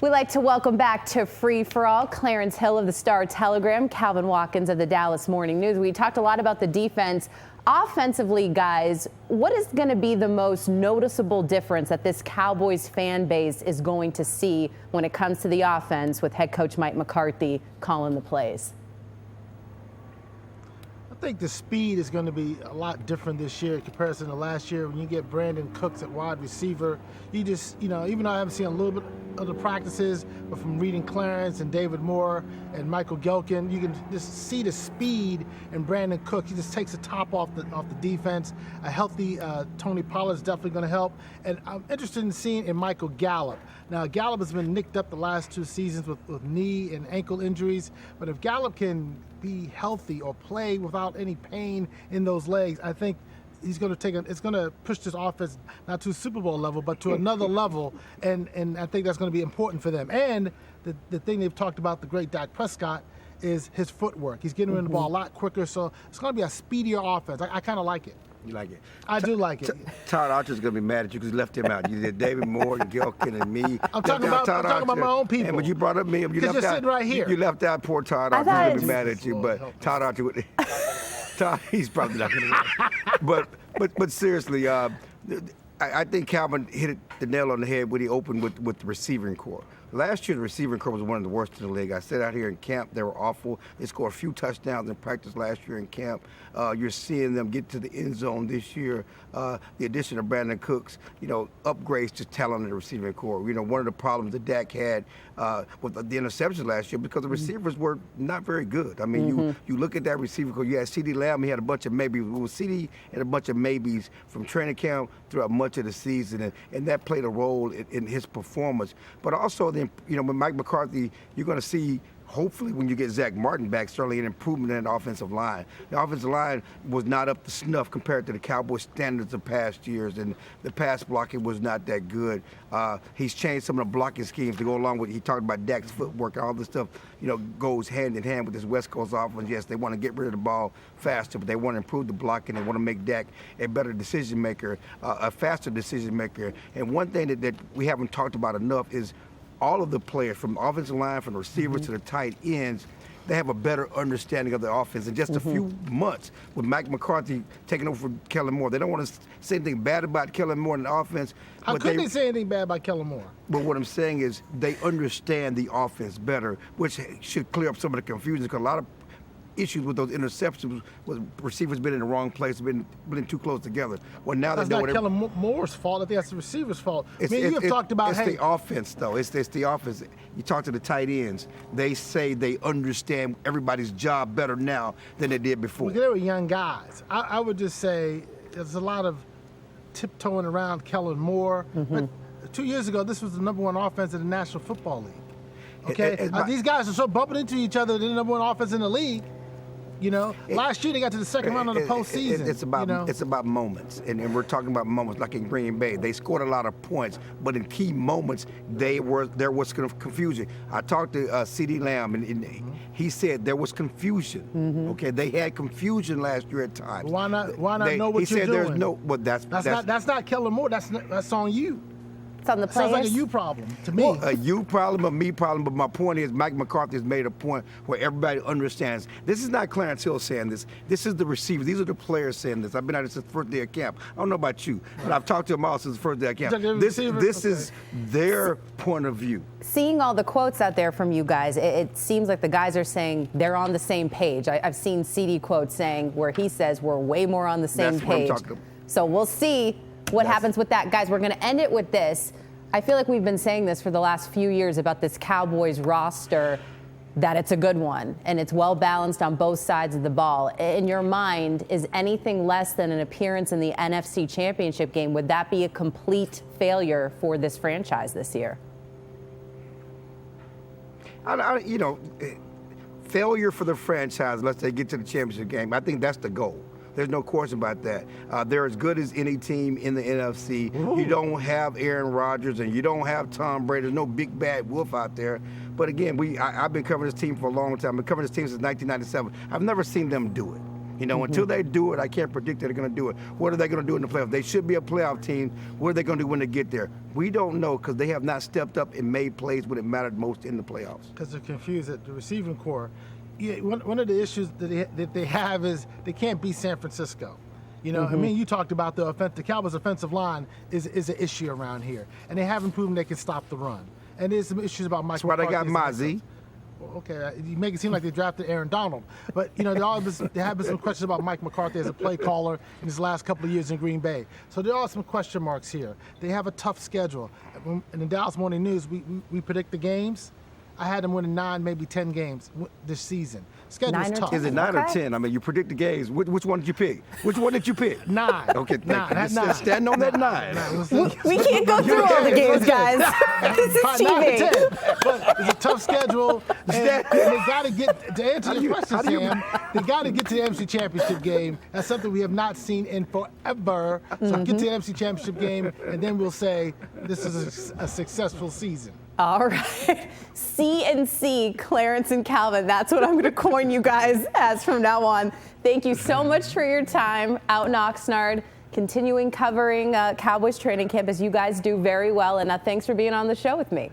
We like to welcome back to Free for All Clarence Hill of the Star-Telegram, Calvin Watkins of the Dallas Morning News. We talked a lot about the defense. Offensively, guys, what is going to be the most noticeable difference that this Cowboys fan base is going to see when it comes to the offense with head coach Mike McCarthy calling the plays? I think the speed is going to be a lot different this year in comparison to last year. When you get Brandon Cooks at wide receiver, you just, even though I haven't seen a little bit of the practices, but from reading Clarence and David Moore and Michael Gelkin, you can just see the speed in Brandon Cooks. He just takes the top off the defense. A healthy Tony Pollard is definitely going to help. And I'm interested in seeing in Michael Gallup. Now, Gallup has been nicked up the last 2 seasons with knee and ankle injuries, but if Gallup can be healthy or play without any pain in those legs, I think he's going to it's going to push this offense not to a Super Bowl level, but to another level, and I think that's going to be important for them. And the thing they've talked about, the great Dak Prescott, is his footwork. He's getting rid of the ball a lot quicker, so it's going to be a speedier offense. I kind of like it. You like it? I do like it. Todd Archer's going to be mad at you because you left him out. You did David Moore and Gelkin and me. I'm talking about my own people. But you brought up me. You left you're sitting right here. You left out poor Todd Archer. He's going to be mad at you. But Todd Archer, Todd, he's probably not going to. But seriously, I think Calvin hit the nail on the head when he opened with the receiving corps. Last year, the receiving corps was one of the worst in the league. I said out here in camp, they were awful. They scored a few touchdowns in practice last year in camp. You're seeing them get to the end zone this year. The addition of Brandon Cooks, upgrades to talent in the receiving corps. One of the problems that Dak had with the interceptions last year because the receivers were not very good. I mean, you look at that receiver corps. You had CeeDee Lamb. He had a bunch of maybes. It was CeeDee and a bunch of maybes from training camp throughout much of the season, and that played a role in his performance. But also, then, with Mike McCarthy, you're going to see, hopefully, when you get Zach Martin back, certainly an improvement in the offensive line. The offensive line was not up to snuff compared to the Cowboys' standards of past years, and the pass blocking was not that good. He's changed some of the blocking schemes to go along with. He talked about Dak's footwork and all this stuff. Goes hand in hand with this West Coast offense. Yes, they want to get rid of the ball faster, but they want to improve the blocking. They want to make Dak a better decision maker, a faster decision maker. And one thing that we haven't talked about enough is all of the players, from the offensive line, from the receivers to the tight ends, they have a better understanding of the offense in just a few months with Mike McCarthy taking over for Kellen Moore. They don't want to say anything bad about Kellen Moore in the offense. How could they say anything bad about Kellen Moore? But what I'm saying is they understand the offense better, which should clear up some of the confusion, because a lot of issues with those interceptions was receivers been in the wrong place, been too close together. Well, now that's they know not Kellen Moore's fault. I think that's the receiver's fault. You have talked about the offense, though. It's the offense. You talk to the tight ends. They say they understand everybody's job better now than they did before. Well, they were young guys. I would just say there's a lot of tiptoeing around Kellen Moore. But 2 years ago, this was the #1 offense in the National Football League. Okay, these guys are so bumping into each other. They're the #1 offense in the league. Last year they got to the second round of the postseason. It's about moments, and we're talking about moments like in Green Bay. They scored a lot of points, but in key moments there was confusion. I talked to CeeDee Lamb, and he said there was confusion. Okay, they had confusion last year at times. Why not know what you're doing? He said there's no, but that's not Kellen Moore. That's on you. It's on the players. Sounds like a you problem to me. Well, a you problem, a me problem, but my point is Mike McCarthy has made a point where everybody understands. This is not Clarence Hill saying this. This is the receivers. These are the players saying this. I've been at it since the first day of camp. I don't know about you, but I've talked to them all since the first day of camp. This is their point of view. Seeing all the quotes out there from you guys, it seems like the guys are saying they're on the same page. I've seen CD quotes saying where he says we're way more on the same page. What I'm talking about. So we'll see what happens with that. Guys, we're going to end it with this. I feel like we've been saying this for the last few years about this Cowboys roster, that it's a good one and it's well balanced on both sides of the ball. In your mind, is anything less than an appearance in the NFC Championship game, would that be a complete failure for this franchise this year? Failure for the franchise unless they get to the championship game. I think that's the goal. There's no question about that. They're as good as any team in the NFC. Ooh. You don't have Aaron Rodgers and you don't have Tom Brady. There's no big bad wolf out there. But again, I've been covering this team for a long time. I've been covering this team since 1997. I've never seen them do it. You know, until they do it, I can't predict that they're going to do it. What are they going to do in the playoffs? They should be a playoff team. What are they going to do when they get there? We don't know because they have not stepped up and made plays when it mattered most in the playoffs. Because they're confused at the receiving core. Yeah, one of the issues that they have is they can't beat San Francisco. You know, I mean, you talked about the Cowboys' offensive line is an issue around here, and they haven't proven they can stop the run. And there's some issues about Mike McCarthy. That's why they got Mozzie. Okay, you make it seem like they drafted Aaron Donald, but you know there have been some questions about Mike McCarthy as a play caller in his last couple of years in Green Bay. So there are some question marks here. They have a tough schedule. In the Dallas Morning News, we predict the games. I had them winning 9, maybe 10 games this season. Schedule's tough. Is it 9 or 10? I mean, you predict the games. Which one did you pick? Which one did you pick? 9. Okay, nine. That's 9. Stand on that 9. We can't go through all the games, guys. This is TV. 9 to 10. But it's a tough schedule, and they got to get to answer your question, Sam. They got to get to the NFC Championship game. That's something we have not seen in forever. So get to the NFC Championship game, and then we'll say this is a successful season. All right. C&C, Clarence and Calvin. That's what I'm going to coin you guys as from now on. Thank you so much for your time out in Oxnard, continuing covering Cowboys training camp as you guys do very well. And thanks for being on the show with me.